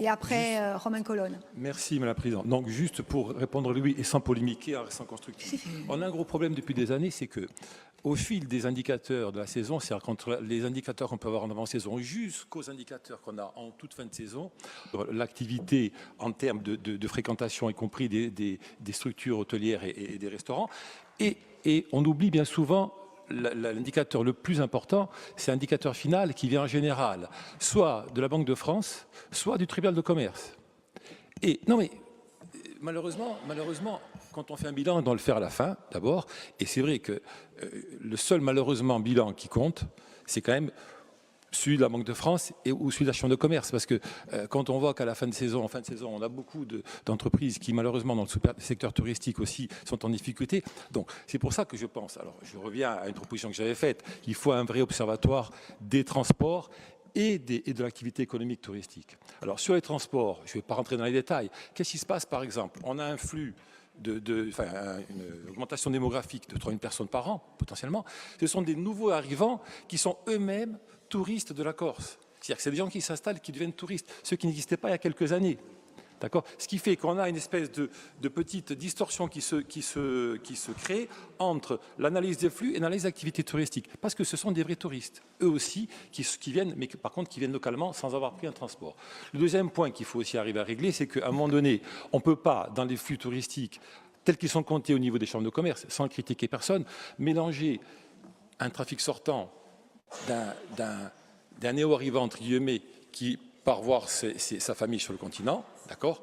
Et après, Romain Colonne. Merci, Madame la Présidente. Donc, juste pour répondre à lui, et sans polémiquer, sans constructif. On a un gros problème depuis des années, c'est que au fil des indicateurs de la saison, c'est-à-dire entre les indicateurs qu'on peut avoir en avant-saison jusqu'aux indicateurs qu'on a en toute fin de saison, l'activité en termes de fréquentation, y compris des structures hôtelières et des restaurants, et on oublie bien souvent l'indicateur le plus important, c'est l'indicateur final qui vient en général, soit de la Banque de France, soit du tribunal de commerce. Et non mais, malheureusement, quand on fait un bilan, on doit le faire à la fin, d'abord. Et c'est vrai que le seul, malheureusement, bilan qui compte, c'est quand même celui de la Banque de France ou celui de la Chambre de commerce. Parce que quand on voit qu'à la fin de saison, on a beaucoup d'entreprises qui, malheureusement, dans le secteur touristique aussi, sont en difficulté. Donc, c'est pour ça que je pense, alors je reviens à une proposition que j'avais faite, il faut un vrai observatoire des transports et de l'activité économique touristique. Alors, sur les transports, je ne vais pas rentrer dans les détails. Qu'est-ce qui se passe, par exemple? On a un flux une augmentation démographique de 3000 personnes par an, potentiellement. Ce sont des nouveaux arrivants qui sont eux-mêmes touristes de la Corse. C'est-à-dire que c'est des gens qui s'installent, qui deviennent touristes, ceux qui n'existaient pas il y a quelques années. D'accord ? Ce qui fait qu'on a une espèce de petite distorsion qui se crée entre l'analyse des flux et l'analyse d'activité touristique. Parce que ce sont des vrais touristes, eux aussi, qui viennent, mais par contre qui viennent localement sans avoir pris un transport. Le deuxième point qu'il faut aussi arriver à régler, c'est qu'à un moment donné, on ne peut pas, dans les flux touristiques, tels qu'ils sont comptés au niveau des chambres de commerce, sans critiquer personne, mélanger un trafic sortant d'un néo-arrivant, entre guillemets, qui part voir sa famille sur le continent, d'accord,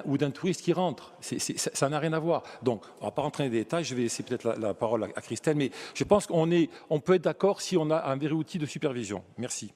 ou d'un touriste qui rentre. Ça n'a rien à voir. Donc, on ne va pas rentrer dans les détails, je vais laisser peut-être la parole à Christelle, mais je pense qu'on peut être d'accord si on a un vrai outil de supervision. Merci.